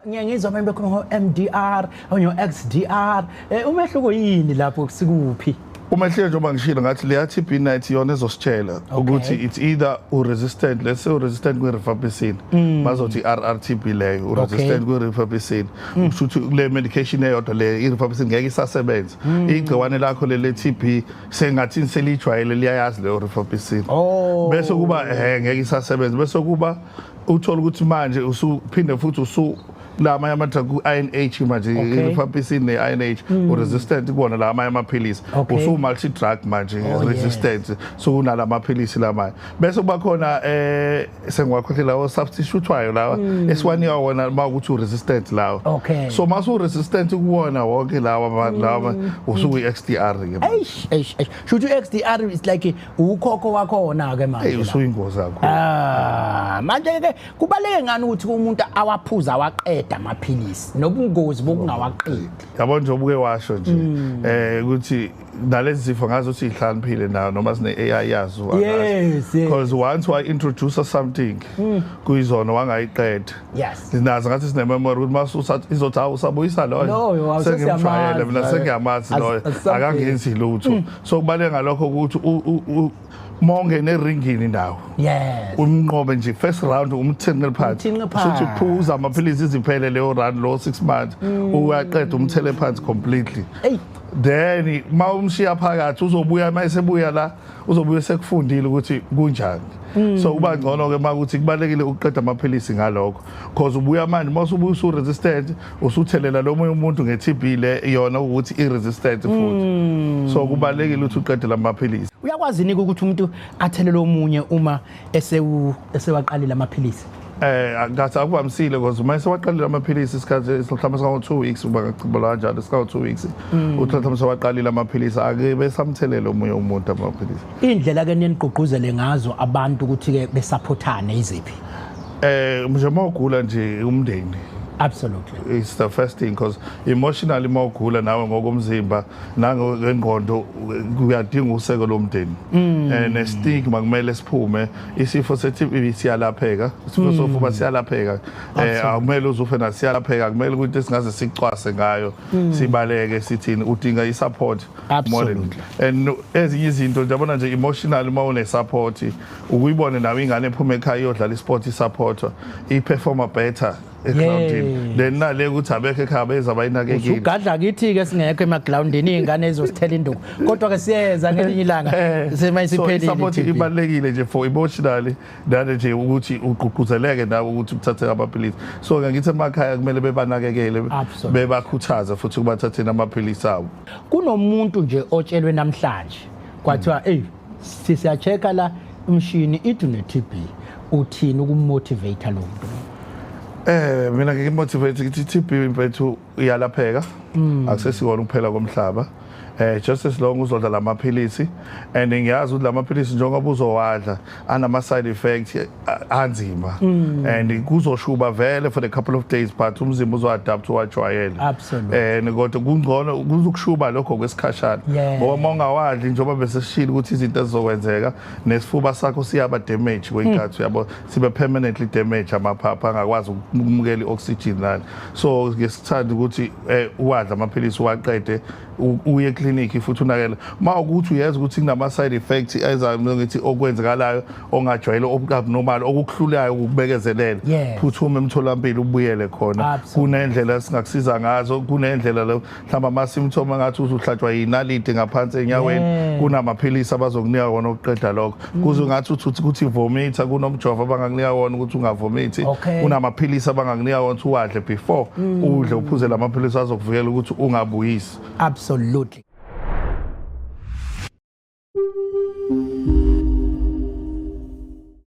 ngiyangizwa manje bekhona ngo-MDR okanye ngo-XDR umehluko yini lapho sikuphi? Umehluko njengoba ngishilo ngathi leya TB90 yona ezositshela ukuthi it's either resistant, let's say resistant ku-rifampicin, bazothi RRTB leyo resistant ku-rifampicin, ukuthi le medication eyodwa le i-rifampicin ngeke isasebenza, igciwane lakho le TB sengathi selijwayele liyayazi leyo rifampicin, bese kuba ngeke isasebenza, bese kuba uthola ukuthi manje usuphinde futhi lama yamatha ku-INH manje i-rifampicin ne-INH resistant kubona la amanye amaphilisi multi drug manje resistant, so kunala amaphilisi lamanye, bese kuba khona sengwakhohle lawo substitutewayo lawa esiwanika wona mawukuthi resistant lawo, so masu resistant kuwona wonke lawa usuku i-XDR ke should XDR is like ukhokho wakho wona ke manje usuyingozi yakho. Manje ke kubaleke ngani ukuthi umuntu awaphuza awaqeda amaphilisi nobungozi bokungawaqedi? Yabo nje obuke washo nje ukuthi nalezi zifo ngazo ukuthi ihlaniphile nayo noma sine AI yazo, because once I introduce something kuyizona wangayiqeda nazo ngathi sine memory ukuthi masusathi izothi usabuyisa lo sengimshayele mina sengiyamazi lo akangenzi lutho, so kubaleka ngalokho ukuthi monge neringini nawo umnqobe nje first round umthenqele phansi ukuthi uphuza amaphilisi iziphele leyo round lo 6 months uyaqeda umthele phansi completely, then mawumshiya phakathi uzobuya mayesebuya la uzobuya sekufundile ukuthi kunjani, so kuba ngcono ke makuthi kubalekile ukuqeda amaphilisi ngalokho, because ubuya manje mawusubuya usu-resistant usuthelela lo munye umuntu nge-TB le yona ukuthi i-resistant futhi, so kubalekile ukuthi uqede la maphilisi. Uyakwazi nike ukuthi umuntu athelele omunye uma esewaqalile amaphilisi? Ngathi akuvamisile because uma sewaqalile amaphilisi isikhathi mhlawumbe singawo-2 weeks uba ngacibala kanjalo singawo-2 weeks mhlawumbe sewaqalile amaphilisi ake besamthelela omunye umuntu amaphilisi. Indlela ke neniqoquzele ngazo abantu ukuthi ke besupportane iziphi? Nje mawugula nje umndeni. Absolutely. It's the first thing, because emotionally mawugula nawe ngokomzimba nangengqondo kuyadinga useko lomndeni, nestigma kumele siphume. Isifo se-TB siyalapheka, isifo sofuba siyalapheka, akumele uzufe nasiyalapheka, kumele ukuthi singaze sicwase ngayo sibaleke sithini udinga i-support more than, and ezinye izinto njabona nje emotionally mawune support ukuyibone nawe ingane ephuma ekhaya iyodlala isport i-support i-performa better egroundini, then nale ukuthi abekho ekhaya beza abayinakekile ugadla kithi ke singekho emagroundini ingane ezosithela induku, kodwa ke siyeza ngelinye ilanga semayisiphelile. Support ibalekile nje for emotionally nale nje ukuthi uqhuquzeleke nawe ukuthi uthathe amaphilisi, so ngithi emakhaya kumele bebanakekele bebakhuthaza futhi kubathatheni amaphilisi abo. Kunomuntu nje otshelwe namhlanje kwathiwa siyachecka la umshini ithi une-TB, uthini ukumotivate lo muntu? Mina ngikumotivate ukuthi i-TB mfethu iyalapheka, akusesiwona ukuphela komhlaba, just as long uzodla lamaphilisi, and ngiyazi ukuthi lamaphilisi njengoba uzowadla anama side effects anzima, and kuzoshuba vele for a couple of days but umzimba uzoadapt uwajwayele. Absolutely. Kodwa kungcono kuzokushuma lokho kwesikhashana, ngoba mongawadli njengoba bese sishilo ukuthi izinto ezizokwenzeka nesifuba sakho siyaba damage kwenkathi yabo sibe permanently damage, amaphapha angakwazi ukumukela i-oxygen nani, so ngesithanda ukuthi uwadla amaphilisi uwaqede uye clinic futhi unakela mawukuthi uyazi ukuthi kunama side effects ngithi okwenzakalayo ongajwayele abnormal okuhlulayo ukubekezelela, phuthuma emtholampilo ubuyele khona. Kunendlela singakusiza ngazo, kunendlela mhlawumbe ama symptoms ngathi uzuhlatshwa yinaliti ngaphansi enyaweni, kunamaphilisi abazokunika wona ukuqeda lokho, kuze ngathi ukuthi vomita, kunomjovo abangakunika wona ukuthi ungavomiti, kunamaphilisi abangakunika wona ukuthi uwadle before udle uphuze lamaphilisi azokuvikela ukuthi ungabuyisi. Absolutely.